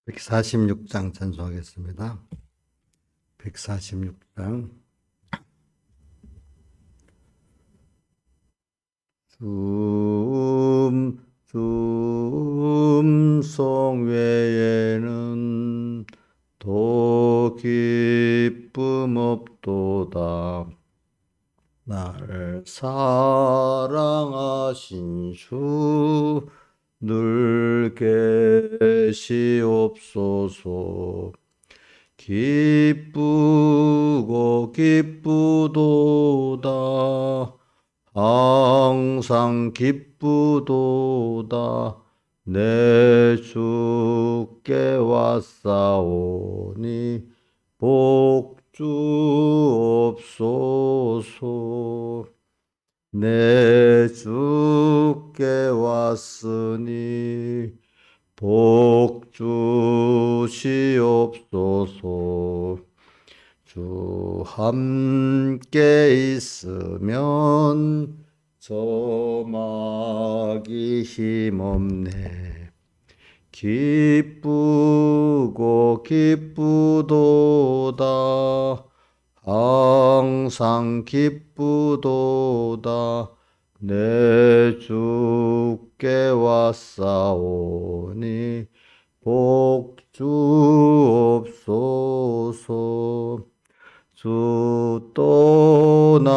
146장 찬송하겠습니다. 146장. 숨송 외에는 도 기쁨 없도다. 나를 사랑하신 주 늘 계시옵소서. 기쁘고 기쁘도다. 항상 기쁘도다. 내 주께 왔사오니 복주옵소서. 내 주께 왔으니 복주시옵소서. 주 함께 있으면 저막이 힘없네. 기쁘고 기쁘도다. 항상 기쁘도다. 내 주께 왔사오니 복주옵소서. 주 떠나가시면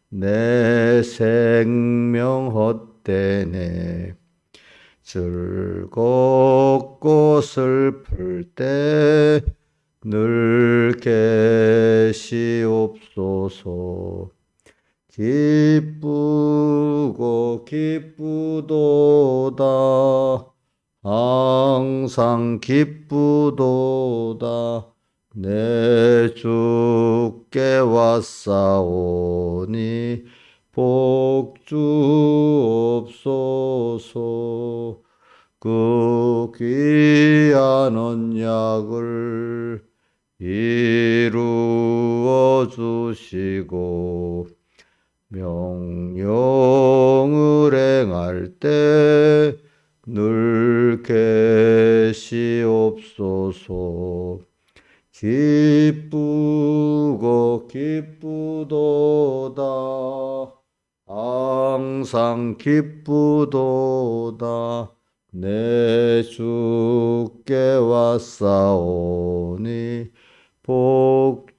내 생명 헛되네. 즐겁고 슬플 때 늘 계시옵소서. 기쁘고 기쁘도다. 항상 기쁘도다. 내 주께 왔사오니 복주옵소서. 그 귀한 언약을 이루어 주시고 명령을 행할 때 늘 계시옵소서. 기쁘고 기쁘도다. 항상 기쁘도다. 내 주께 왔사오니 복주옵소서.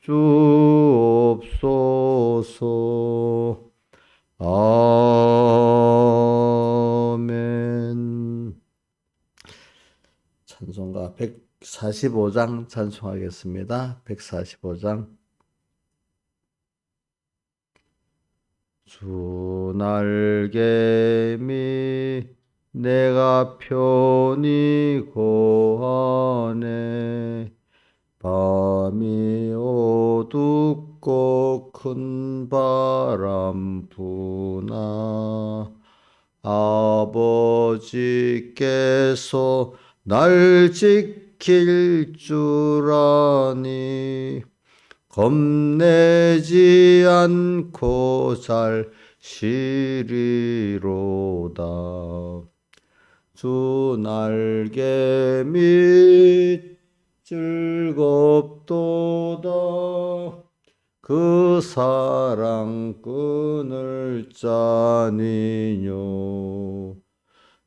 아멘. 찬송가 145장 찬송하겠습니다. 145장. 주 날개미 내가 편히 거하네. 밤이 어둡고 큰 바람 부나 아버지께서 날 지킬 줄 아니 겁내지 않고 잘 쉬리로다. 주 날개 밑 즐겁도다. 그 사랑 끊을 자니뇨.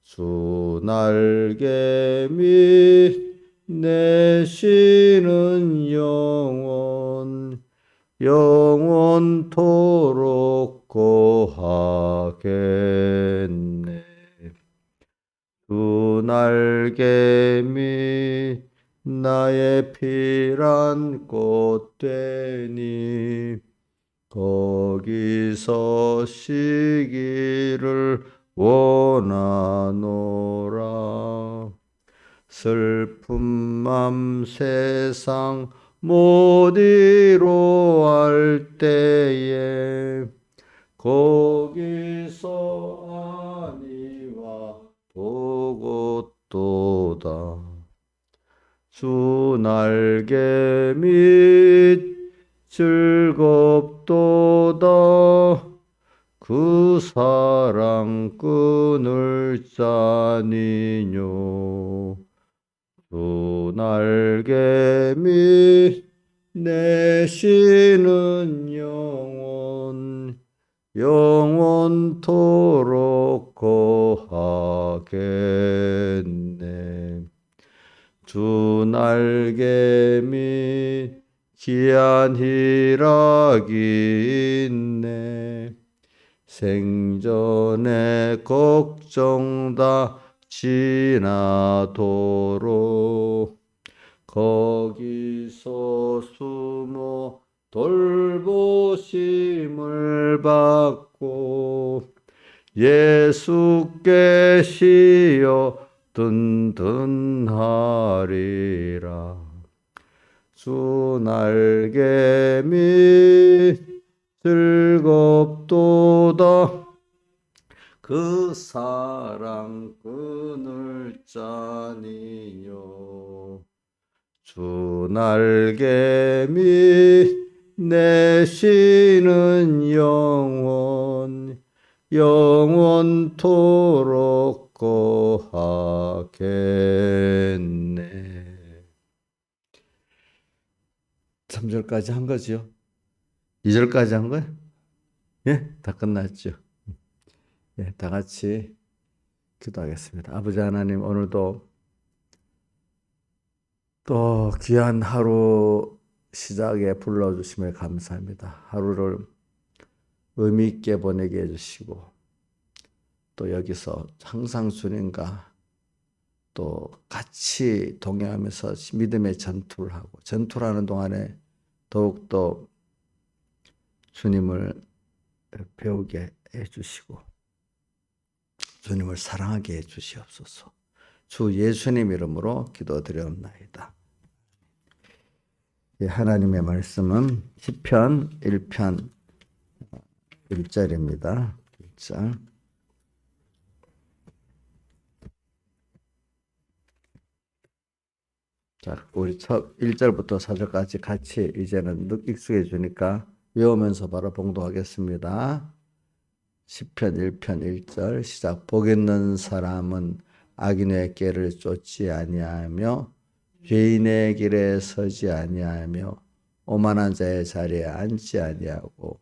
주 날개 밑 내쉬는 영원토록 거하겠네. 주 날개 밑 나의 피란 꽃 되니 거기서 쉬기를 원하노라. 슬픈 맘 세상 못 이루할 때에 거기서 아니와 보고또다. 주 날개 밑 즐겁도다. 그 주 사랑 끊을 자니뇨. 주 날개 밑 내쉬는 영원토록 거하겠네. 주 날개 밑 귀한 희락이 있네. 생전의 걱정 다 지나도록 거기서 숨어 돌보심을 받고 예수께 쉬어 든든하리라. 주 날개 밑 즐겁도다. 그 사랑 끊을 자니요. 주 날개 밑 내쉬는 영원토록 거하겠네. 3절까지 한 거죠. 2절까지 한 거예요? 예, 다 끝났죠. 예, 다 같이 기도하겠습니다. 아버지 하나님, 오늘도 또 귀한 하루 시작에 불러주심에 감사합니다. 하루를 의미 있게 보내게 해주시고 또 여기서 항상 주님과 또 같이 동행하면서 믿음의 전투를 하고 전투를 하는 동안에 더욱더 주님을 배우게 해주시고 주님을 사랑하게 해주시옵소서. 주 예수님 이름으로 기도드려옵나이다. 하나님의 말씀은 시편 1편 1절입니다. 1절. 자, 우리 첫 1절부터 4절까지 같이 이제는 익숙해지니까 외우면서 바로 봉독하겠습니다. 시편 1편 1절 시작. 복 있는 사람은 악인의 길을 쫓지 아니하며 죄인의 길에 서지 아니하며 오만한 자의 자리에 앉지 아니하고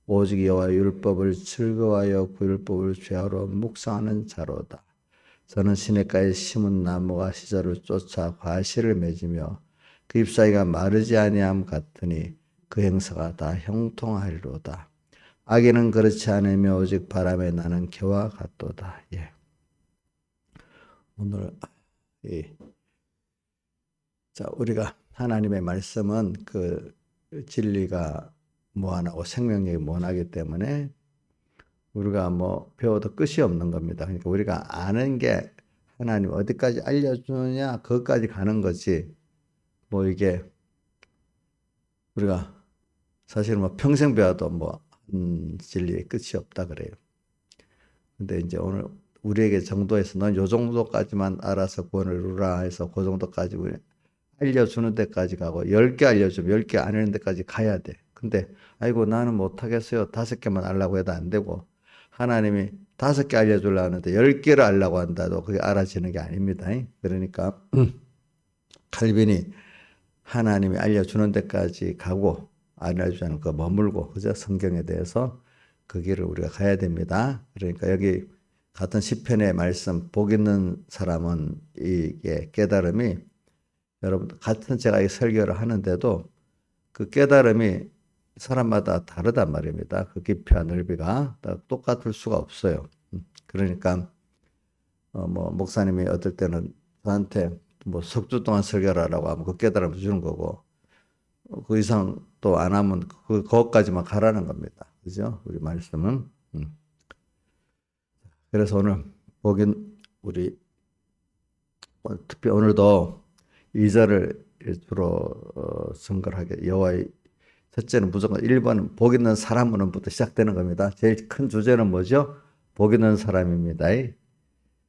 오직 여호와의 율법을 즐거워하여 그 율법을 죄하러 묵상하는 자로다. 저는 시냇가에 심은 나무가 시절을 쫓아 과실을 맺으며 그 잎사귀가 마르지 아니함 같으니 그 행사가 다 형통하리로다. 악인은 그렇지 않으며 오직 바람에 나는 겨와 같도다. 예. 오늘 자, 우리가 하나님의 말씀은 그 진리가 무한하고 생명력이 무한하기 때문에 우리가 뭐 배워도 끝이 없는 겁니다. 그러니까 우리가 아는 게 하나님 어디까지 알려주느냐 그것까지 가는 거지. 뭐 이게 우리가 사실 뭐 평생 배워도 뭐 진리의 끝이 없다 그래요. 근데 이제 오늘 우리에게 정도에서 넌 요 정도까지만 알아서 구원을 이루라 해서 그 정도까지 알려주는 데까지 가고 10개 알려주면 10개 안 하는 데까지 가야 돼. 근데 아이고 나는 못하겠어요. 5개만 알라고 해도 안 되고 하나님이 5개 알려주려고 하는데 10개를 알라고 한다도 그게 알아지는 게 아닙니다. 그러니까 칼빈이 하나님이 알려주는 데까지 가고 안 알려주는 거 머물고 그저 성경에 대해서 그 길을 우리가 가야 됩니다. 그러니까 여기 같은 시편의 말씀 복 있는 사람은 이게 깨달음이 여러분 같은 제가 이 설교를 하는데도 그 깨달음이 사람마다 다르단 말입니다. 그 깊이와 넓이가 똑같을 수가 없어요. 그러니까 뭐 목사님이 어떨 때는 저한테 뭐 석주 동안 설교를 하라고 하면 그 깨달음을 주는 거고 그 이상 또 안 하면 그것까지만 가라는 겁니다. 그죠? 우리 말씀은. 그래서 오늘 우리 특히 오늘도 2절을 주로 증거하게 여호와의 첫째는 무조건 1번은 복 있는 사람으로부터 시작되는 겁니다. 제일 큰 주제는 뭐죠? 복 있는 사람입니다.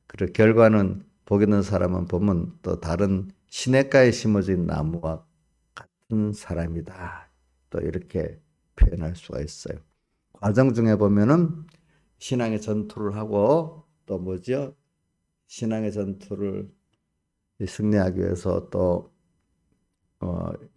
그리고 결과는 복 있는 사람은 보면 또 다른 시냇가에 심어진 나무와 같은 사람이다. 또 이렇게 표현할 수가 있어요. 과정 중에 보면은 신앙의 전투를 하고 또 뭐죠? 신앙의 전투를 승리하기 위해서 또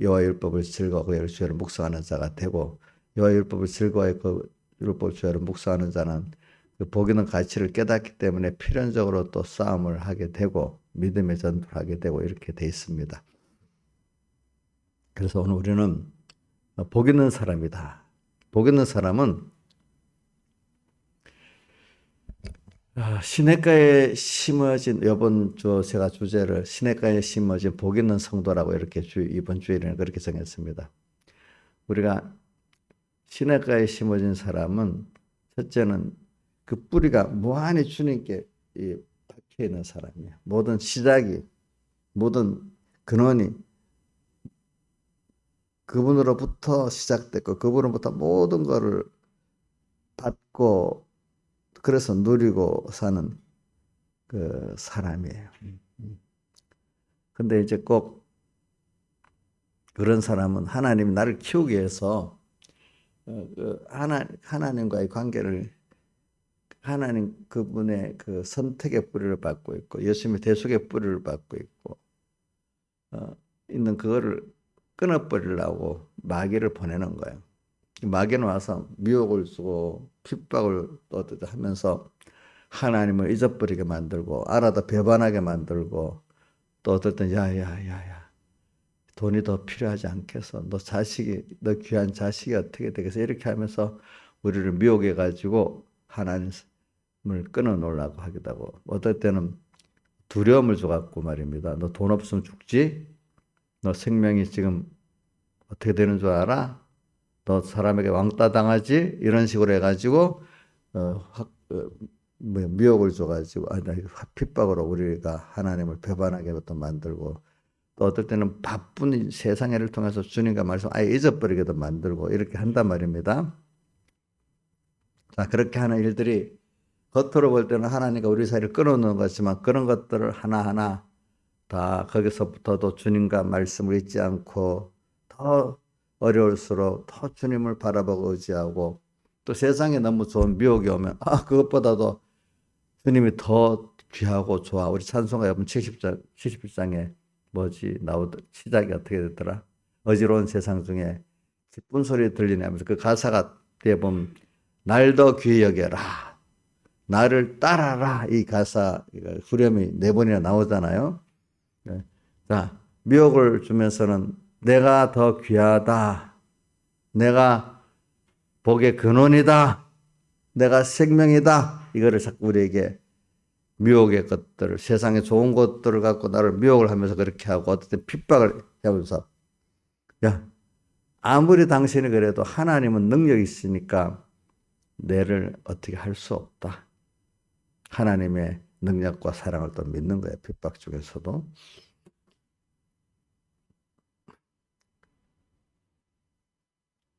여호와 율법을 즐거워하고 열심히 묵상하는 자가 되고 여호와 율법을 즐거워해 그 율법을 주야로 묵상하는 자는 그 복 있는 가치를 깨닫기 때문에 필연적으로 또 싸움을 하게 되고 믿음의 전투를 하게 되고 이렇게 돼 있습니다. 그래서 오늘 우리는 복 있는 사람이다. 복 있는 사람은 시냇가에 심어진 이번 주 제가 주제를 시냇가에 심어진 복 있는 성도라고 이렇게 이번 주일에는 그렇게 정했습니다. 우리가 시냇가에 심어진 사람은 첫째는 그 뿌리가 무한히 주님께 박혀 있는 사람이에요. 모든 시작이 모든 근원이 그분으로부터 시작됐고 그분으로부터 모든 것을 받고 그래서 누리고 사는 그 사람이에요. 근데 이제 꼭 그런 사람은 하나님이 나를 키우기 위해서 하나님과의 관계를 하나님 그분의 그 선택의 뿌리를 받고 있고 예수님의 대속의 뿌리를 받고 있고 있는 그거를 끊어버리려고 마귀를 보내는 거예요. 마귀는 와서 미혹을 주고 핍박을 또 하면서 하나님을 잊어버리게 만들고 알아도 배반하게 만들고 또 어떨 땐 야야야야 돈이 더 필요하지 않겠어. 너 귀한 자식이 어떻게 되겠어. 이렇게 하면서 우리를 미혹해 가지고 하나님을 끊어 놓으려고 하기도 하고 어떨 때는 두려움을 줘갖고 말입니다. 너 돈 없으면 죽지? 너 생명이 지금 어떻게 되는 줄 알아? 너 사람에게 왕따 당하지? 이런 식으로 해가지고 미혹을 줘가지고 핍박으로 우리가 하나님을 배반하게 또 만들고 또 어떨 때는 바쁜 세상 일을 통해서 주님과 말씀 아예 잊어버리게도 만들고 이렇게 한단 말입니다. 자, 그렇게 하는 일들이 겉으로 볼 때는 하나님과 우리 사이를 끊어놓는 것이지만 그런 것들을 하나하나 다 거기서부터도 주님과 말씀을 잊지 않고 더 어려울수록 더 주님을 바라보고 의지하고 또 세상에 너무 좋은 미혹이 오면 그것보다도 주님이 더 귀하고 좋아. 우리 찬송가 여러분 71장에 시작이 어떻게 됐더라? 어지러운 세상 중에 기쁜 소리 들리네 하면서 그 가사가 뒤에 보면 날 더 귀히 여겨라. 나를 따라라. 이 가사 후렴이 4번이나 나오잖아요. 자, 미혹을 주면서는 내가 더 귀하다. 내가 복의 근원이다. 내가 생명이다. 이거를 자꾸 우리에게 미혹의 것들을 세상에 좋은 것들을 갖고 나를 미혹을 하면서 그렇게 하고 어떤 핍박을 하면서 야 아무리 당신이 그래도 하나님은 능력이 있으니까 내를 어떻게 할 수 없다. 하나님의 능력과 사랑을 또 믿는 거예요. 핍박 중에서도.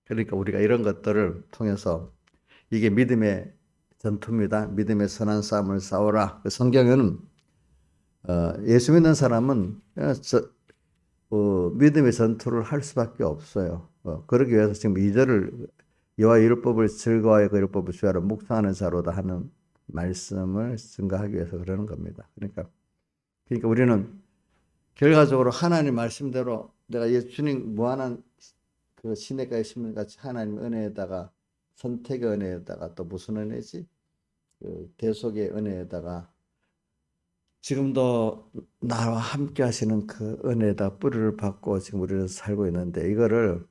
그러니까 우리가 이런 것들을 통해서 이게 믿음의 전투입니다. 믿음의 선한 싸움을 싸워라. 성경에는 예수 믿는 사람은 믿음의 전투를 할 수밖에 없어요. 그러기 위해서 지금 2절을 여호와 율법을 즐거워하여 그 율법을 주야로 묵상하는 자로다 하는 말씀을 증거하기 위해서 그러는 겁니다. 그러니까 우리는 결과적으로 하나님 말씀대로 내가 예수님 무한한 그 시냇가에 심는 같이 하나님 은혜에다가 선택의 은혜에다가 또 무슨 은혜지? 그 대속의 은혜에다가 지금도 나와 함께 하시는 그 은혜에다 뿌리를 받고 지금 우리는 살고 있는데 이거를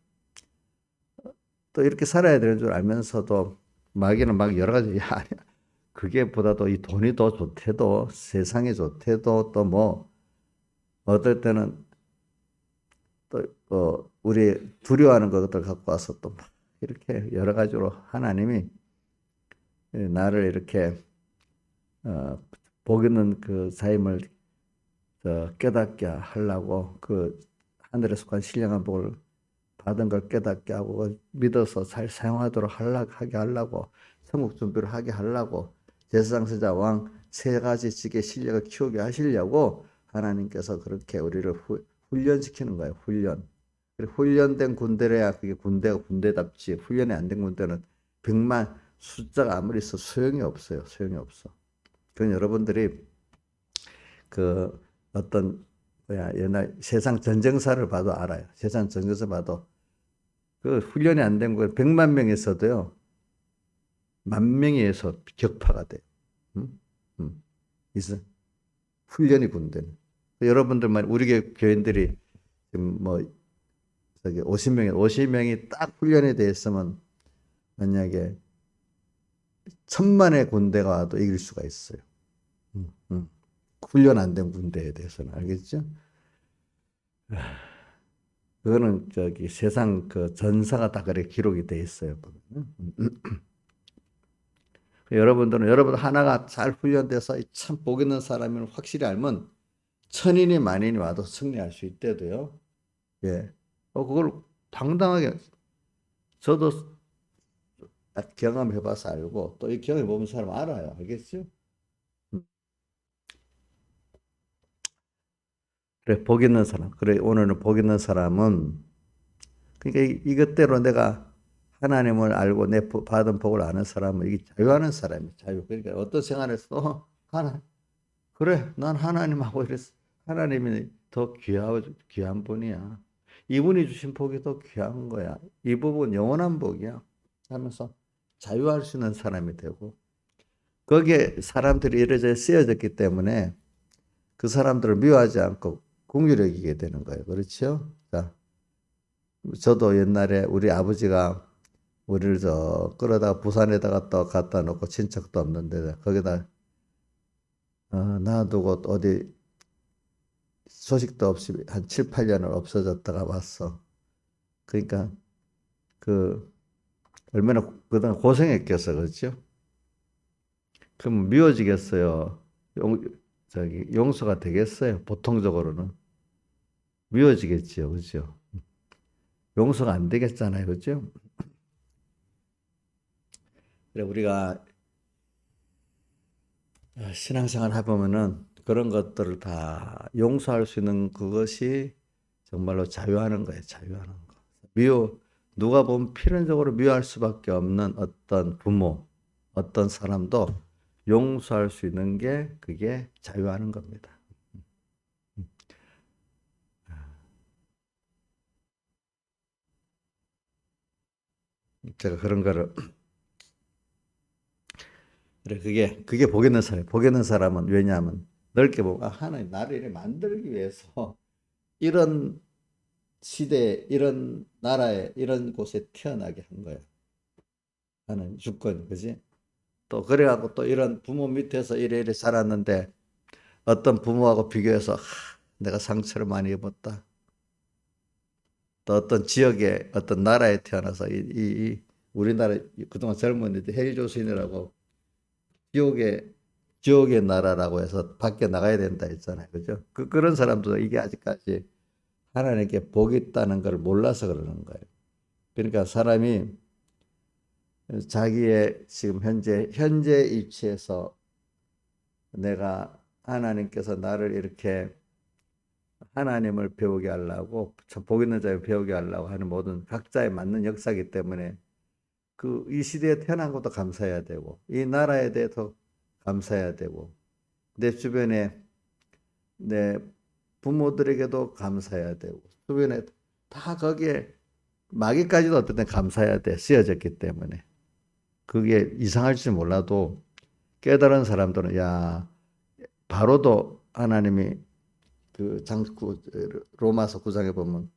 또 이렇게 살아야 되는 줄 알면서도 마귀는 막 여러 가지 아니야. 그게 보다도 이 돈이 더 좋대도 세상이 좋대도 또 뭐 어떨 때는 또 우리 두려워하는 것들 갖고 와서 또 막 이렇게 여러 가지로 하나님이 나를 이렇게 복 있는 그 삶을 깨닫게 하려고 그 하늘에 속한 신령한 복을 받은 걸 깨닫게 하고 믿어서 잘 사용하도록 하게 하려고 천국 준비를 하게 하려고 제사장세자 왕 3가지 직의 실력을 키우게 하시려고 하나님께서 그렇게 우리를 훈련시키는 거예요. 훈련된 군대래야 그게 군대가 군대답지 훈련이 안 된 군대는 숫자가 아무리 있어 소용이 없어요. 소용이 없어. 그건 여러분들이 그 어떤 뭐야 옛날 세상 전쟁사를 봐도 알아요. 세상 전쟁사 봐도 그 훈련이 안 된 거 100만 명이 있어도요. 10,000명에 의해서 격파가 돼요. 음? 있어. 훈련이 군대는. 여러분들만 우리 교인들이 지금 뭐 저기 50명이 딱 훈련이 돼 있으면 만약에 1,000만의 군대가 와도 이길 수가 있어요. 음, 음. 훈련 안 된 군대에 대해서는 알겠죠? 그거는 저기 세상 그 전사가 다 그렇게 기록이 돼 있어요. 여러분들은 여러분 하나가 잘 훈련돼서 참 복 있는 사람을 확실히 알면 천인이 만인이 와도 승리할 수 있대도요. 예. 그걸 당당하게 저도 딱 경험해봐서 알고 또 이 경험해보면 사람 알아요. 알겠죠? 그래, 복 있는 사람. 그래, 오늘은 복 있는 사람은 그러니까 이것대로 내가 하나님을 알고 내 받은 복을 아는 사람은 이게 자유하는 사람이에요. 자유. 그러니까 어떤 생활에서 그래, 난 하나님하고 이랬어. 하나님이 더 귀한 분이야. 이분이 주신 복이 더 귀한 거야. 이 복은 영원한 복이야. 하면서 자유할 수 있는 사람이 되고 거기에 사람들이 이래저래 쓰여졌기 때문에 그 사람들을 미워하지 않고 긍휼히 여기게 되는 거예요. 그렇죠? 자, 저도 옛날에 우리 아버지가 우리를 끌어다가 부산에다가 또 갖다 놓고 친척도 없는데 거기다 놔두고 어디 소식도 없이 한 7, 8년을 없어졌다가 왔어. 그러니까 그 얼마나 그동안 고생했겠어. 그렇죠? 그럼 미워지겠어요. 용서가 되겠어요. 보통적으로는 미워지겠지요. 그렇죠? 용서가 안 되겠잖아요. 그렇죠? 그래 우리가 신앙생활 해보면은 그런 것들을 다 용서할 수 있는 그것이 정말로 자유하는 거예요. 자유하는 거. 누가 보면 필연적으로 미워할 수밖에 없는 어떤 부모, 어떤 사람도 용서할 수 있는 게 그게 자유하는 겁니다. 제가 그런 거를 그래 그게 복 있는 사람이에요. 복 있는 사람은 왜냐하면 넓게 보고 하나님 나를 이렇게 만들기 위해서 이런 시대에 이런 나라에 이런 곳에 태어나게 한 거야. 하는 주권, 그지? 또 그래갖고 또 이런 부모 밑에서 이래 자랐는데 어떤 부모하고 비교해서 내가 상처를 많이 입었다. 또 어떤 지역에 어떤 나라에 태어나서 우리나라 그동안 젊은이들 헬조선이라고 지옥의 나라라고 해서 밖에 나가야 된다 했잖아요. 그죠? 그런 사람도 이게 아직까지 하나님께 복이 있다는 걸 몰라서 그러는 거예요. 그러니까 사람이 자기의 지금 현재 위치에서 내가 하나님께서 나를 이렇게 하나님을 배우게 하려고 복 있는 자를 배우게 하려고 하는 모든 각자에 맞는 역사이기 때문에 이 시대에 태어난 것도 감사해야 되고 이 나라에 대해서 감사해야 되고 내 주변에 내 부모들에게도 감사해야 되고 주변에 다 거기에 마귀까지도 어떤 때 감사해야 돼 쓰여졌기 때문에 그게 이상할지 몰라도 깨달은 사람들은 야 바로도 하나님이 로마서 9장에 보면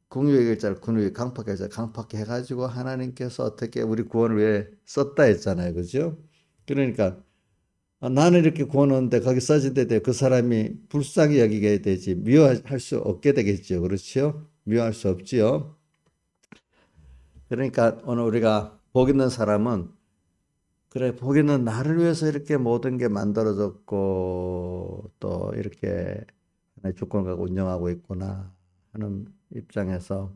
궁유의 글자를 궁유의 강팍게 해가지고 하나님께서 어떻게 우리 구원을 위해 썼다 했잖아요. 그죠? 그러니까 나는 이렇게 구원하는데 거기 써진 데 그 사람이 불쌍히 여기게 되지 미워할 수 없게 되겠죠. 그렇죠? 미워할 수 없지요. 그러니까 오늘 우리가 복 있는 사람은 그래 복 있는 나를 위해서 이렇게 모든 게 만들어졌고 또 이렇게 하나의 주권을 갖고 운영하고 있구나 하는 입장에서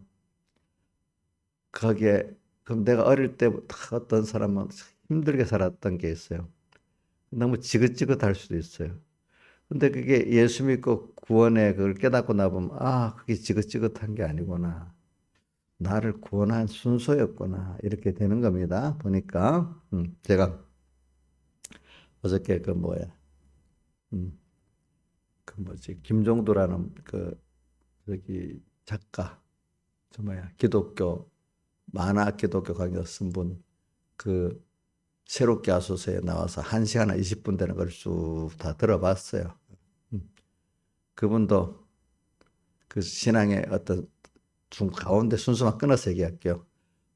거기에 그럼 내가 어릴 때부터 어떤 사람은 힘들게 살았던 게 있어요. 너무 지긋지긋할 수도 있어요. 근데 그게 예수 믿고 구원에 그걸 깨닫고 나보면 그게 지긋지긋한 게 아니구나. 나를 구원한 순서였구나. 이렇게 되는 겁니다. 보니까, 제가 어저께 그 뭐야, 음, 그 뭐지, 김종도라는 그, 저기 작가, 저 뭐야, 기독교, 만화 기독교 강의 쓴 분, 그, 새롭게 하소서에 나와서 1시간 20분 되는 걸 쭉 다 들어봤어요. 음, 그분도 그 신앙의 어떤 중 가운데 순서만 끊어서 얘기할게요.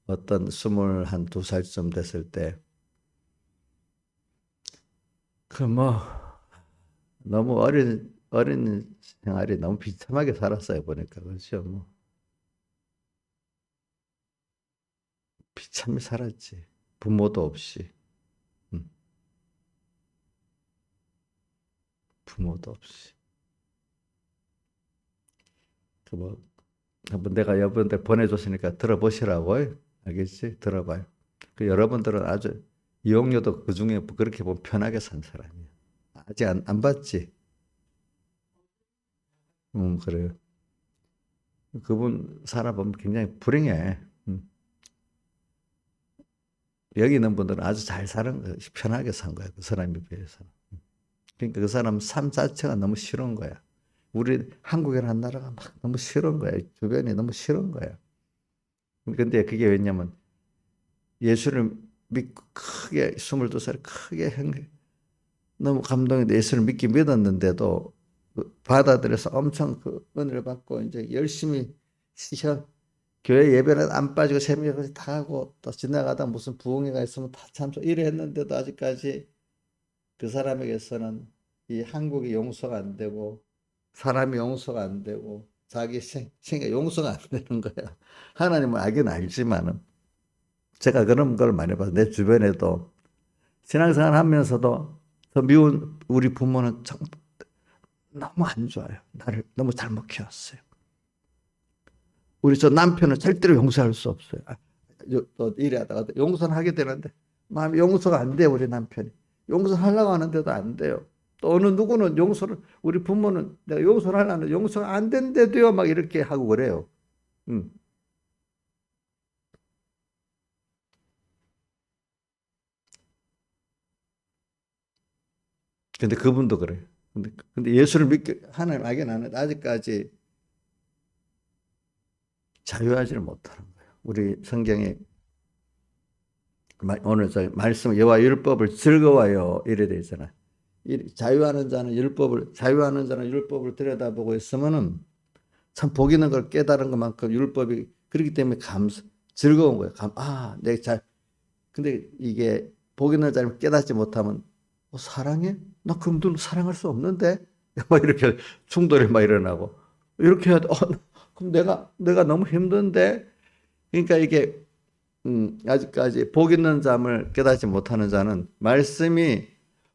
어떤 21~22살쯤 됐을 때, 그 뭐, 너무 어린 생활이 너무 비참하게 살았어요, 보니까. 그렇죠. 뭐, 비참히 살았지. 부모도 없이. 음, 부모도 없이. 그 뭐, 한번 내가 여러분들 보내줬으니까 들어보시라고. 알겠지? 들어봐요. 그 여러분들은 아주 이용료도 그 중에 그렇게 보면 편하게 산 사람이야. 아직 안 봤지? 그래요. 그분 살아보면 굉장히 불행해. 여기 있는 분들은 아주 잘 사는 거야. 편하게 산 거야. 그 사람에 비해서. 그러니까 그 사람 삶 자체가 너무 싫은 거야. 우리 한국이라는 나라가 막 너무 싫은 거야. 주변이 너무 싫은 거야. 근데 그게 왜냐면 예수를 믿고 크게 22살 크게 너무 감동인데 예수를 믿었는데도 그 받아들여서 엄청 그 은혜를 받고 이제 열심히 시켜 교회 예배는 안 빠지고 새벽까지 다 하고 또 지나가다 무슨 부흥회가 있으면 다 참석 이래 했는데도 아직까지 그 사람에게서는 이 한국이 용서가 안 되고 사람이 용서가 안 되고 자기 생각 용서가 안 되는 거야. 하나님은 알긴 알지만은 제가 그런 걸 많이 봐서 내 주변에도 신앙생활 하면서도 더 미운 우리 부모는 너무 안 좋아요. 나를 너무 잘못 키웠어요. 우리 저 남편은 절대로 용서할 수 없어요. 또 이래하다가 용서는 하게 되는데 마음이 용서가 안 돼요. 우리 남편이. 용서하려고 하는데도 안 돼요. 또 어느 누구는 용서를 우리 부모는 내가 용서를 하려는 용서가 안 된대도요. 막 이렇게 하고 그래요. 음. 근데 그분도 그래요. 근데 예수를 믿게 하나님 알게 나는 아직까지 자유하지를 못하는 거예요. 우리 성경에 오늘 저 말씀 여호와 율법을 즐거워요 이래 돼 있잖아요. 자유하는 자는 율법을 들여다보고 있으면은 참 복 있는 걸 깨달은 것만큼 율법이 그렇기 때문에 즐거운 거예요. 내가 근데 이게 복 있는 자를 깨닫지 못하면 사랑해? 나 그럼 너 사랑할 수 없는데? 막 이렇게 충돌이 막 일어나고 이렇게 해야 돼. 그럼 내가 너무 힘든데? 그러니까 이게 아직까지 복 있는 잠을 깨닫지 못하는 자는 말씀이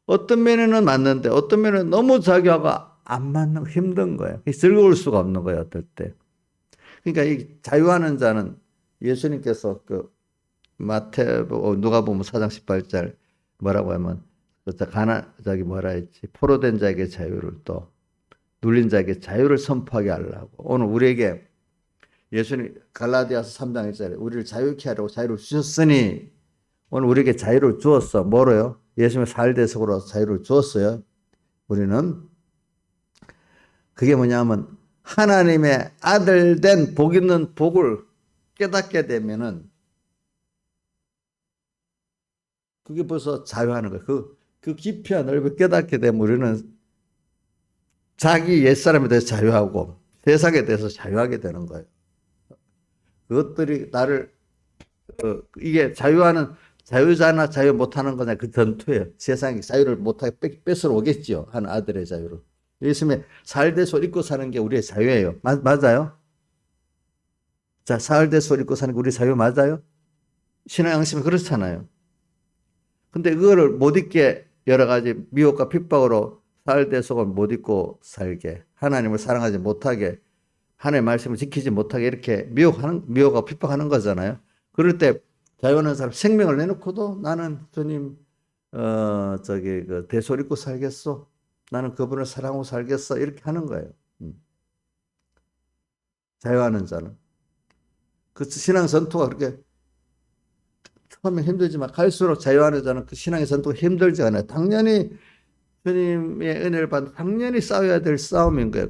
어떤 면에는 맞는데 어떤 면에는 너무 자기하고 안 맞는 힘든 거예요. 즐거울 수가 없는 거예요. 어떨 때. 그러니까 이 자유하는 자는 예수님께서 그 누가복음 4장 18절 뭐라고 하면 저기 뭐라 했지 포로된 자에게 자유를 또 눌린 자에게 자유를 선포하게 하려고 오늘 우리에게 예수님 갈라디아서 3장 1절에 우리를 자유케 하려고 자유를 주셨으니 오늘 우리에게 자유를 주었어. 뭐로요? 예수님의 살대속으로 자유를 주었어요. 우리는 그게 뭐냐면 하나님의 아들 된 복 있는 복을 깨닫게 되면은 그게 벌써 자유하는 거예요. 그 깊이와 넓이 깨닫게 되면 우리는 자기 옛사람에 대해서 자유하고 세상에 대해서 자유하게 되는 거예요. 그것들이 나를 이게 자유자나 자유 못하는 거냐 그 전투예요. 세상이 자유를 못하게 뺏으러 오겠지요. 한 아들의 자유를. 예수님의 살대소 입고 사는 게 우리의 자유예요. 맞아요? 자, 살대소 입고 사는 게 우리 자유 맞아요? 신앙 양심이 그렇잖아요. 근데 그거를 못 입게 여러 가지 미혹과 핍박으로 살대속을 못 입고 살게 하나님을 사랑하지 못하게 하나님의 말씀을 지키지 못하게 이렇게 미혹하고 핍박하는 거잖아요. 그럴 때 자유하는 사람 생명을 내놓고도 나는 주님 그 대소를 입고 살겠어. 나는 그분을 사랑하고 살겠어. 이렇게 하는 거예요. 자유하는 자는. 그 신앙 전투가 그렇게 처음에 힘들지만 갈수록 자유하는 그 신앙의 전투가 힘들지 않아요. 당연히 주님의 은혜를 받는 당연히 싸워야 될 싸움인 거예요.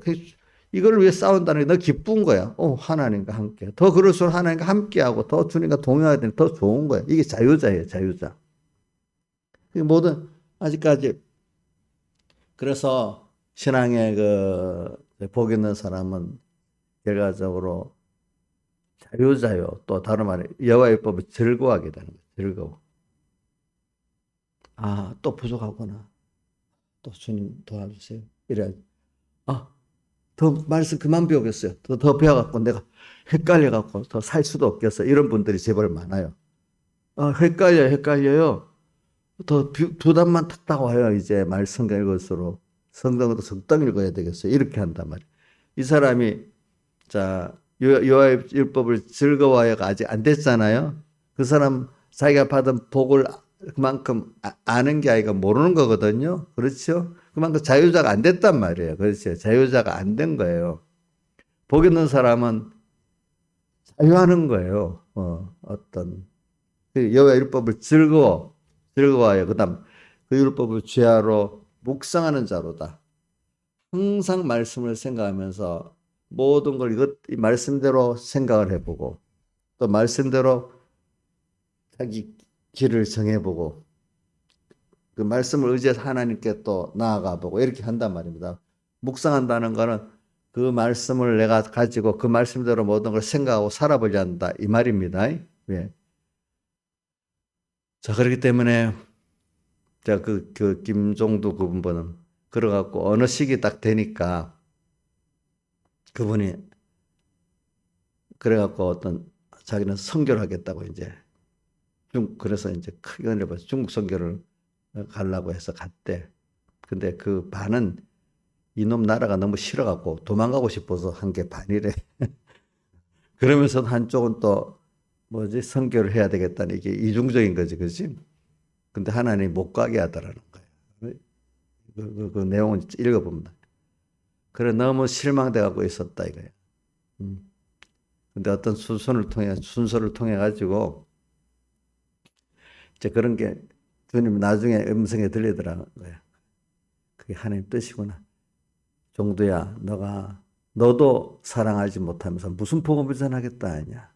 이걸 위해 싸운다는 게 너 기쁜 거야. 하나님과 함께. 더 그럴수록 하나님과 함께하고 더 주님과 동행하야 더 좋은 거예요. 이게 자유자예요, 자유자. 모든, 아직까지. 그래서 신앙의 복 있는 사람은 결과적으로 자유자요. 또 다른 말에 여호와의 법을 즐거워하게 되는 거예요. 즐거워. 또 부족하구나. 또 주님 도와주세요. 이래. 더 말씀 그만 배우겠어요. 더 배워갖고 내가 헷갈려갖고 더 살 수도 없겠어. 이런 분들이 제발 많아요. 헷갈려요. 더 부담만 탁탁 와요. 이제 말씀 읽을수록. 성경도 적당히 읽어야 되겠어요. 이렇게 한단 말이에요. 이 사람이, 자, 여호와의 율법을 즐거워하여가 아직 안 됐잖아요. 그 사람 자기가 받은 복을 그만큼 아는 게 아니라 모르는 거거든요. 그렇죠? 그만큼 자유자가 안 됐단 말이에요. 그렇죠? 자유자가 안 된 거예요. 복 있는 사람은 자유하는 거예요. 여호와의 율법을 즐거워하여. 그다음 그 율법을 죄하러 묵상하는 자로다. 항상 말씀을 생각하면서 모든 걸 이 말씀대로 생각을 해보고 또 말씀대로 자기 길을 정해보고 그 말씀을 의지해서 하나님께 또 나아가보고 이렇게 한단 말입니다. 묵상한다는 거는 그 말씀을 내가 가지고 그 말씀대로 모든 걸 생각하고 살아보려 한다 이 말입니다. 예. 자, 그렇기 때문에 제가 그 김종두 그분은 그래갖고 어느 시기 딱 되니까 그분이 그래갖고 어떤 자기는 선교를 하겠다고 이제 그래서 이제 크게 은혜를 받아서 중국 선교를 가려고 해서 갔대. 근데 그 반은 이놈 나라가 너무 싫어갖고 도망가고 싶어서 한 게 반이래. 그러면서 한쪽은 또 선교를 해야 되겠다는 이게 이중적인 거지, 그렇지? 근데 하나님이 못 가게 하더라는 거예요. 그 내용을 읽어봅니다. 그래 너무 실망돼갖고 있었다 이거예요. 근데 어떤 순서를 통해 가지고 이제 그런 게 주님 나중에 음성에 들리더라는 거예요. 그게 하나님 뜻이구나. 종두야, 너도 사랑하지 못하면서 무슨 복음을 전하겠다 하냐?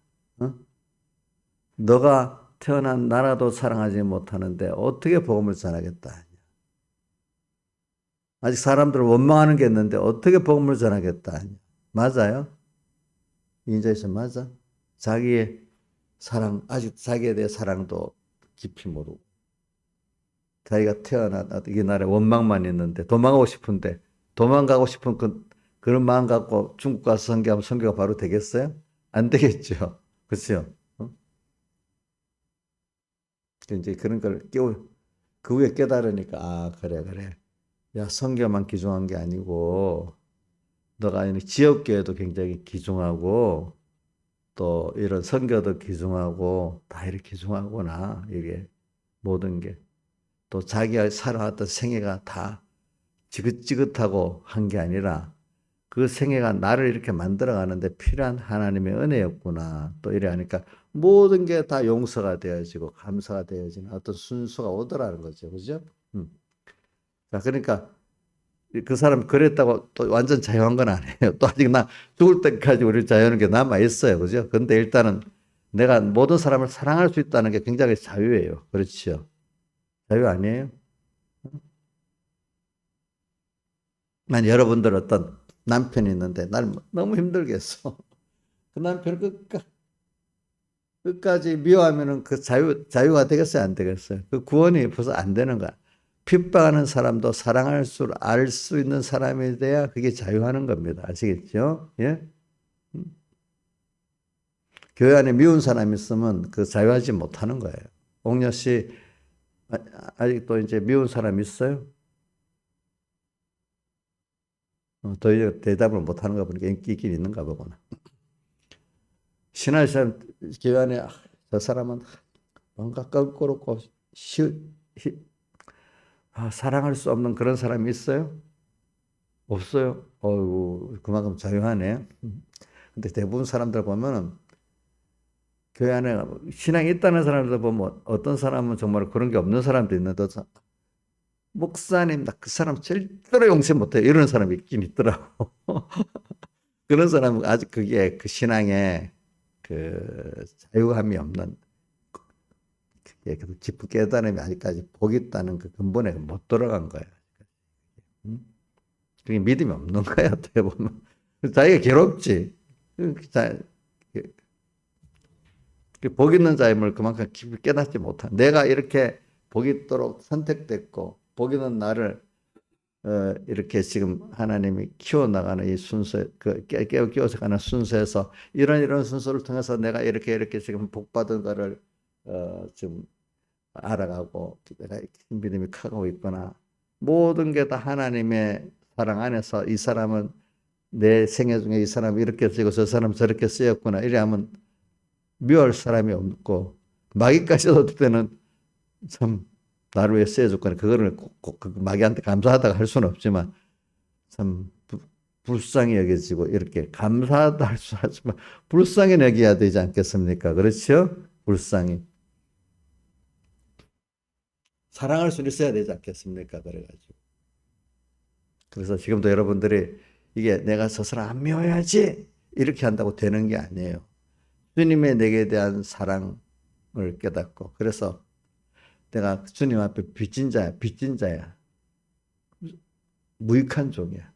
너가 태어난 나라도 사랑하지 못하는데 어떻게 복음을 전하겠다 하냐? 아직 사람들을 원망하는 게 있는데 어떻게 복음을 전하겠다 하냐? 맞아요? 인자에서 맞아? 자기의 사랑, 아직 자기에 대해 사랑도 깊이 모르고 자기가 태어난 이 나라에 원망만 있는데 도망가고 싶은 그런 마음 갖고 중국 가서 선교하면 선교가 바로 되겠어요? 안 되겠죠. 그렇죠? 이제 그런 걸 그 후에 깨달으니까 그래. 야, 선교만 귀중한 게 아니고 너가 지역교회도 굉장히 귀중하고 또 이런 선교도 귀중하고 다 이렇게 귀중하구나. 이게 모든 게. 또 자기가 살아왔던 생애가 다 지긋지긋하고 한 게 아니라 그 생애가 나를 이렇게 만들어가는데 필요한 하나님의 은혜였구나. 또 이래 하니까 모든 게 다 용서가 되어지고 감사가 되어지는 어떤 순수가 오더라는 거죠. 그죠? 자, 그러니까 그 사람 그랬다고 또 완전 자유한 건 아니에요. 또 아직 죽을 때까지 우리 자유하는 게 남아있어요. 그죠? 근데 일단은 내가 모든 사람을 사랑할 수 있다는 게 굉장히 자유예요. 그렇죠? 자유 아니에요? 난 여러분들 어떤 남편이 있는데 날 너무 힘들게 했어. 그 남편을 끝까지 미워하면은 그 자유가 되겠어요? 안 되겠어요? 그 구원이 벌써 안 되는 거야. 핍박하는 사람도 사랑할 알 수 있는 사람이 돼야 그게 자유하는 겁니다. 아시겠죠? 예? 교회 안에 미운 사람이 있으면 그 자유하지 못하는 거예요. 옥녀 씨, 아직도 이제 미운 사람 있어요? 더 이제 대답을 못하는 거 보니까 있긴 있는가 보구나. 신할 사람, 교회 안에 저 사람은 뭔가 껄끄럽고 사랑할 수 없는 그런 사람이 있어요? 없어요? 그만큼 자유하네. 근데 대부분 사람들 보면은 교회 안에 신앙이 있다는 사람들 보면 어떤 사람은 정말 그런 게 없는 사람도 있는데 목사님 나 그 사람 절대로 용서 못해 이런 사람이 있긴 있더라고. 그런 사람은 아직 그게 그 신앙에 그 자유함이 없는 그게 그 깊은 깨달음이 아직까지 복 있다는 그 근본에 못 들어간 거야. 음? 그게 믿음이 없는 거야 어떻게 보면. 자기가 괴롭지. 자, 복 있는 자임을 그만큼 깊이 깨닫지 못한. 내가 이렇게 복 있도록 선택됐고 복 있는 나를 이렇게 지금 하나님이 키워나가는 이 순서, 깨워서 가는 순서에서 이런 순서를 통해서 내가 이렇게 지금 복받은 거를 좀 알아가고 내가 믿음이 커가고 있구나. 모든 게 다 하나님의 사랑 안에서 이 사람은 내 생애 중에 이 사람이 이렇게 쓰고 저 사람 저렇게 쓰였구나. 이래 하면 미워할 사람이 없고 마귀까지도 어떨 때는 참 나를 위해 쓰여줬거나 그거를 꼭 마귀한테 감사하다가 할 수는 없지만 참 불쌍히 여겨지고 이렇게 감사하다 할 수 하지만 불쌍히 여겨야 되지 않겠습니까? 그렇죠? 불쌍히 사랑할 수 있어야 되지 않겠습니까? 그래가지고 그래서 지금도 여러분들이 이게 내가 저 사람 안 미워야지 이렇게 한다고 되는 게 아니에요. 주님의 내게 대한 사랑을 깨닫고 그래서 내가 주님 앞에 빚진 자야. 무익한 종이야.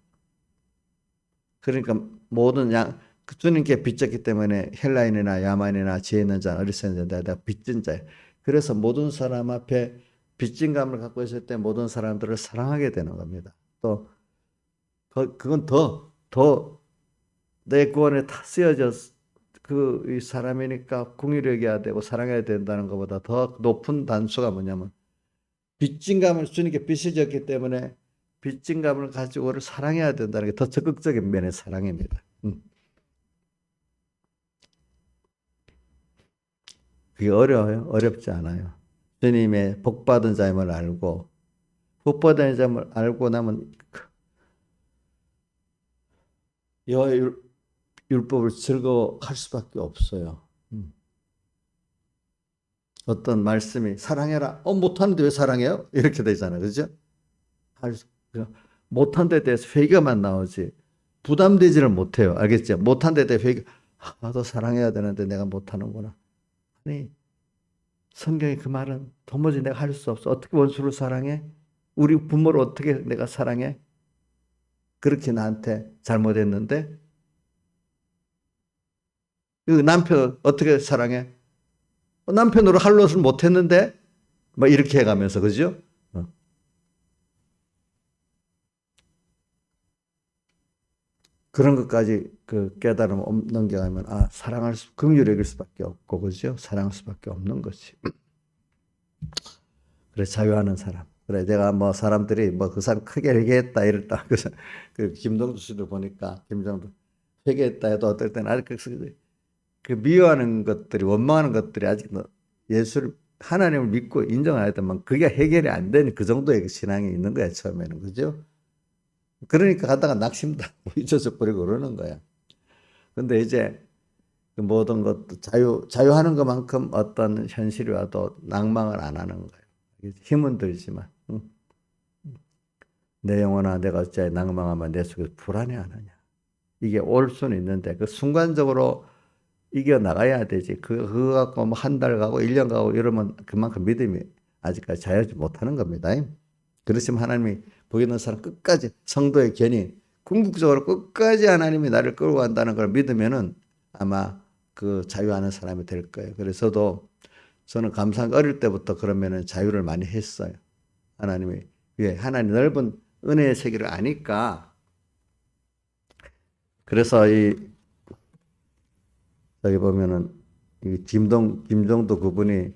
그러니까 모든 주님께 빚졌기 때문에 헬라인이나 야만이나 지혜 있는 자, 어리석은 자, 내가 빚진 자야. 그래서 모든 사람 앞에 빚진 감을 갖고 있을 때 모든 사람들을 사랑하게 되는 겁니다. 또 그건 더 내 구원에 다 쓰여져 이 사람이니까 궁휼히 여겨야 되고 사랑해야 된다는 것보다 더 높은 단수가 뭐냐면 빚진 감을 주님께 빚을 졌기 때문에 빚진 감을 가지고를 사랑해야 된다는 게 더 적극적인 면의 사랑입니다. 그게 어려워요? 어렵지 않아요. 주님의 복받은 자임을 알고 복받은 자임을 알고 나면 여호와의 율법을 즐거워할 수밖에 없어요. 어떤 말씀이 사랑해라. 못하는데 왜 사랑해요? 이렇게 되잖아요. 그죠? 못한 데 대해서 회개만 나오지 부담되지를 못해요. 알겠죠? 못한 데 대해서 회개. 나도 사랑해야 되는데 내가 못하는구나. 아니 성경의 그 말은 도무지 내가 할 수 없어. 어떻게 원수를 사랑해? 우리 부모를 어떻게 내가 사랑해? 그렇게 나한테 잘못했는데 그 남편 어떻게 사랑해? 남편으로 할 것을 못했는데 막 이렇게 해가면서 그죠? 그런 것까지 그 깨달음 넘겨가면 긍휼히 여길 수밖에 없고 그죠? 사랑할 수밖에 없는 거지. 그래 자유하는 사람. 그래 내가 뭐 사람들이 뭐 그 사람 크게 회개했다 이랬다. 그 김동주 씨를 보니까 김정도 회개했다 해도 어떨 때는 아직 그 미워하는 것들이 원망하는 것들이 아직 예수를 하나님을 믿고 인정 안 했더만 그게 해결이 안 되는 그 정도의 신앙이 있는 거야 처음에는 그죠? 그러니까 가다가 낙심도 잊어져 버리고 그러는 거야. 근데 이제 그 모든 것도 자유하는 것만큼 어떤 현실이 와도 낭망을 안 하는 거예요. 힘은 들지만 내 영혼아 내가 어찌 낭망하면 내 속에서 불안해하느냐. 이게 올 수는 있는데 그 순간적으로 이겨 나가야 되지. 그거 갖고 뭐 한 달 가고 1년 가고 이러면 그만큼 믿음이 아직까지 자유하지 못하는 겁니다. 그렇지만 하나님이 보이는 사람 끝까지 성도의 견인 궁극적으로 끝까지 하나님이 나를 끌고 간다는 걸 믿으면은 아마 그 자유하는 사람이 될 거예요. 그래서도 저는 감사한 어릴 때부터 그러면은 자유를 많이 했어요. 하나님이 하나님 넓은 은혜의 세계를 아니까 그래서 여기 보면은 이 김정도 그분이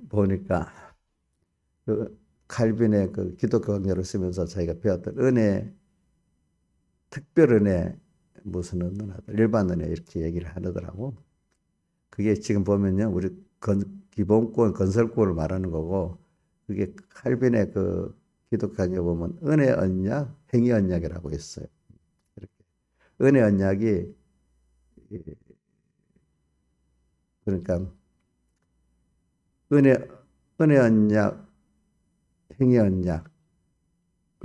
보니까 그 칼빈의 그 기독교 강좌를 쓰면서 자기가 배웠던 은혜, 특별 은혜, 무슨 은혜, 일반 은혜 이렇게 얘기를 하더라고. 그게 지금 보면요, 우리 기본권, 건설권을 말하는 거고, 그게 칼빈의 그 기독교 강좌 보면 은혜 언약, 행위 언약이라고 있어요. 이렇게. 은혜 언약이 그러니까 은혜, 은혜 언약, 행위 언약.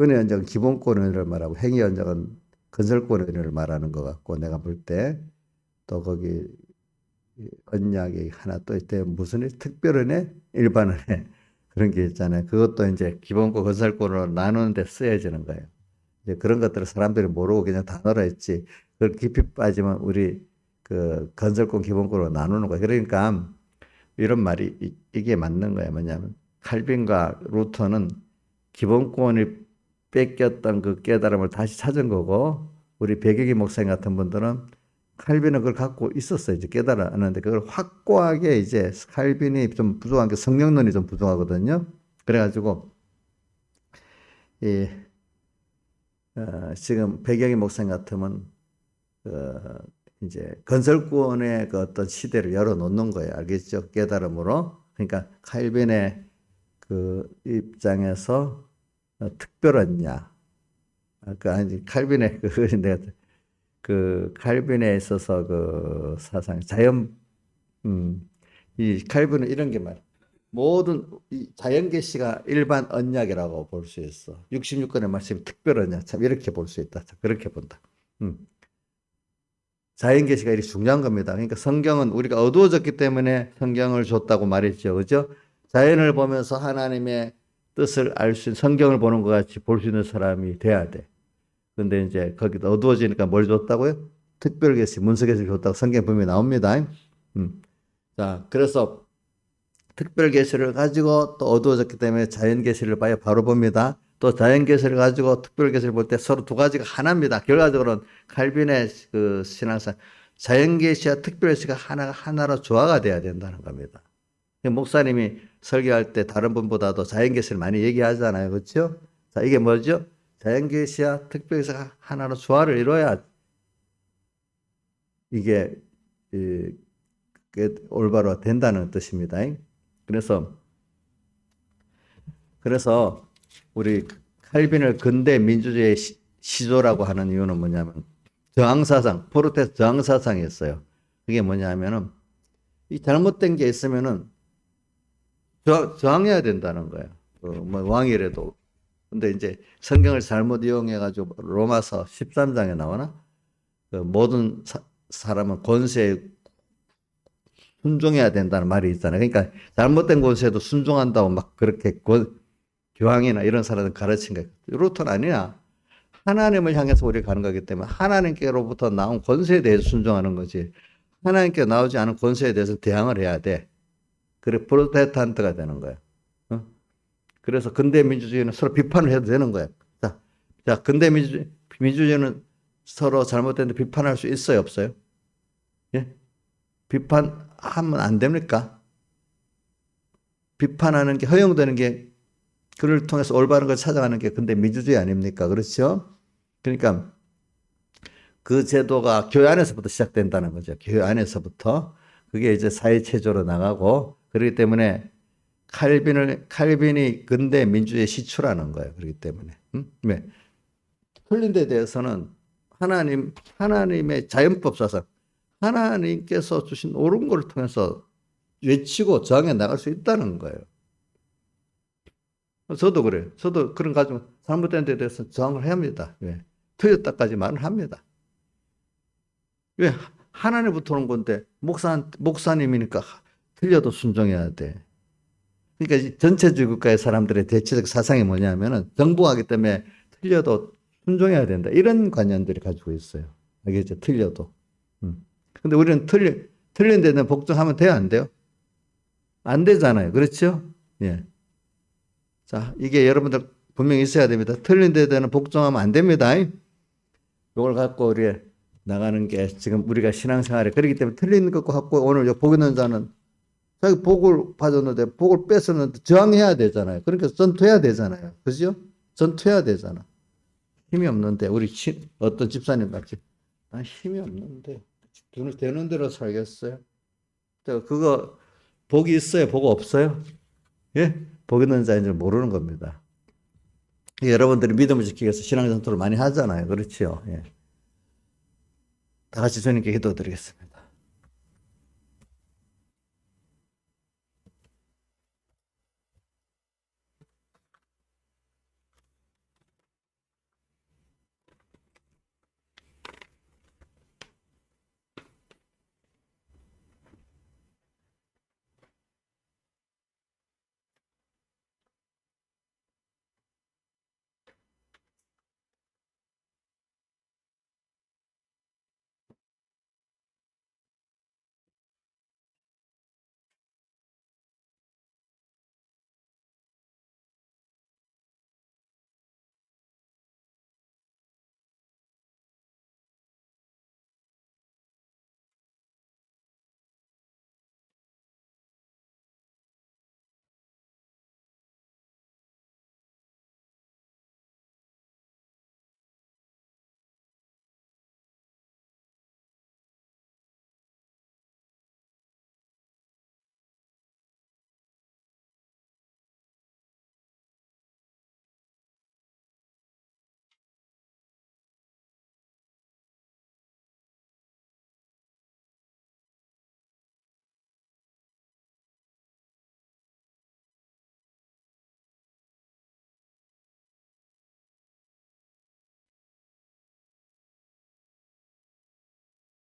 은혜 언약은 기본권 은혜를 말하고 행위 언약은 건설권 은혜를 말하는 것 같고, 내가 볼 때 또 거기 언약이 하나 또 있대. 무슨 특별 은혜, 일반 은혜 그런 게 있잖아요. 그것도 이제 기본권 건설권으로 나누는데 쓰여지는 거예요. 이제 그런 것들을 사람들이 모르고 그냥 단어로 했지. 그걸 깊이 빠지면 우리 그 건설권 기본권으로 나누는 거예요. 그러니까 이런 말이 이게 맞는 거예요. 뭐냐면 칼빈과 루터는 기본권이 뺏겼던 그 깨달음을 다시 찾은 거고, 우리 백여기 목사님 같은 분들은 칼빈은 그걸 갖고 있었어요. 이제 깨달았는데 그걸 확고하게 이제 칼빈이 좀 부족한 게 성령론이 좀 부족하거든요. 그래가지고 이 지금 백여기 목사님 같으면 이제 건설권의 그 어떤 시대를 열어놓는 거예요. 알겠죠? 깨달음으로. 그러니까 칼빈의 그 입장에서 특별했냐? 아니 칼빈의 내가 그 칼빈에 있어서 그 사상 이 칼빈은 이런 게 말. 모든 이 자연 계시가 일반 언약이라고 볼 수 있어. 66권의 말씀이 특별 언약. 참 이렇게 볼 수 있다. 참 그렇게 본다. 자연 계시가 이렇게 중요한 겁니다. 그러니까 성경은 우리가 어두워졌기 때문에 성경을 줬다고 말했죠. 그죠? 자연을 보면서 하나님의 뜻을 알 수 있는, 성경을 보는 것 같이 볼 수 있는 사람이 돼야 돼. 근데 이제 거기도 어두워지니까 뭘 줬다고요? 특별 계시, 문서 계시를 줬다고 성경 분명히 나옵니다. 자, 그래서 특별 계시를 가지고 또 어두워졌기 때문에 자연 계시를 봐야 바로 봅니다. 또 자연 계시를 가지고 특별 계시를 볼 때 서로 두 가지가 하나입니다. 결과적으로는 칼빈의 그 신앙상 자연 계시와 특별 계시가 하나로 조화가 돼야 된다는 겁니다. 목사님이 설교할 때 다른 분보다도 자연 계시를 많이 얘기하잖아요. 그렇죠? 자, 이게 뭐죠? 자연 계시와 특별 계시가 하나로 조화를 이뤄야 이게 올바로 된다는 뜻입니다. 그래서 우리 칼빈을 근대 민주주의 시조라고 하는 이유는 뭐냐면 저항사상, 프로테스트 저항사상이었어요. 그게 뭐냐면은 이 잘못된 게 있으면은 저항해야 된다는 거예요. 뭐 왕이라도. 근데 이제 성경을 잘못 이용해가지고 로마서 13장에 나오나? 그 모든 사람은 권세에 순종해야 된다는 말이 있잖아요. 그러니까 잘못된 권세에도 순종한다고 막 그렇게 교황이나 이런 사람들 가르친 거예요. 루터는 아니야. 하나님을 향해서 우리가 가는 거기 때문에 하나님께로부터 나온 권세에 대해서 순종하는 거지. 하나님께 나오지 않은 권세에 대해서 대항을 해야 돼. 그래 프로테스탄트가 되는 거야. 그래서 근대 민주주의는 서로 비판을 해도 되는 거야. 자, 근대 민주주의는 서로 잘못됐는데 비판할 수 있어요, 없어요? 예? 비판하면 안 됩니까? 비판하는 게 허용되는 게 그를 통해서 올바른 걸 찾아가는 게 근데 민주주의 아닙니까? 그렇죠? 그러니까 그 제도가 교회 안에서부터 시작된다는 거죠. 교회 안에서부터. 그게 이제 사회체제로 나가고, 그렇기 때문에 칼빈이 근대 민주주의 시초라는 거예요. 그렇기 때문에. 왜? 틀린 데 대해서는 하나님의 자연법 사상, 하나님께서 주신 옳은 걸 통해서 외치고 저항해 나갈 수 있다는 거예요. 저도 그래요. 저도 그런 가지고 잘못된 데 대해서 저항을 해야 합니다. 왜? 틀렸다까지 말을 합니다. 왜? 하나님부터 오는 건데 목사님이니까 틀려도 순종해야 돼. 그러니까 전체주의 국가의 사람들의 대체적 사상이 뭐냐면은 정부하기 때문에 틀려도 순종해야 된다. 이런 관념들이 가지고 있어요. 알겠죠? 틀려도. 근데 우리는 틀린 데는 복종하면 돼요, 안 돼요? 안 되잖아요. 그렇죠? 예. 자, 이게 여러분들 분명히 있어야 됩니다. 틀린 데는 복종하면 안 됩니다. 이걸 갖고 우리 나가는 게 지금 우리가 신앙생활에 그렇기 때문에 틀린 것 갖고 오늘 복 있는 자는 자기 복을 받았는데 복을 뺏었는데 저항해야 되잖아요. 그러니까 전투해야 되잖아요. 그죠? 전투해야 되잖아. 힘이 없는데 우리 어떤 집사님 같이 난 힘이 없는데 돈을 되는 대로 살겠어요. 그거 복이 있어요? 복 없어요? 예? 복 있는 자인 줄 모르는 겁니다. 여러분들이 믿음을 지키기 위해서 신앙 전투를 많이 하잖아요. 그렇죠? 예. 다 같이 주님께 기도드리겠습니다.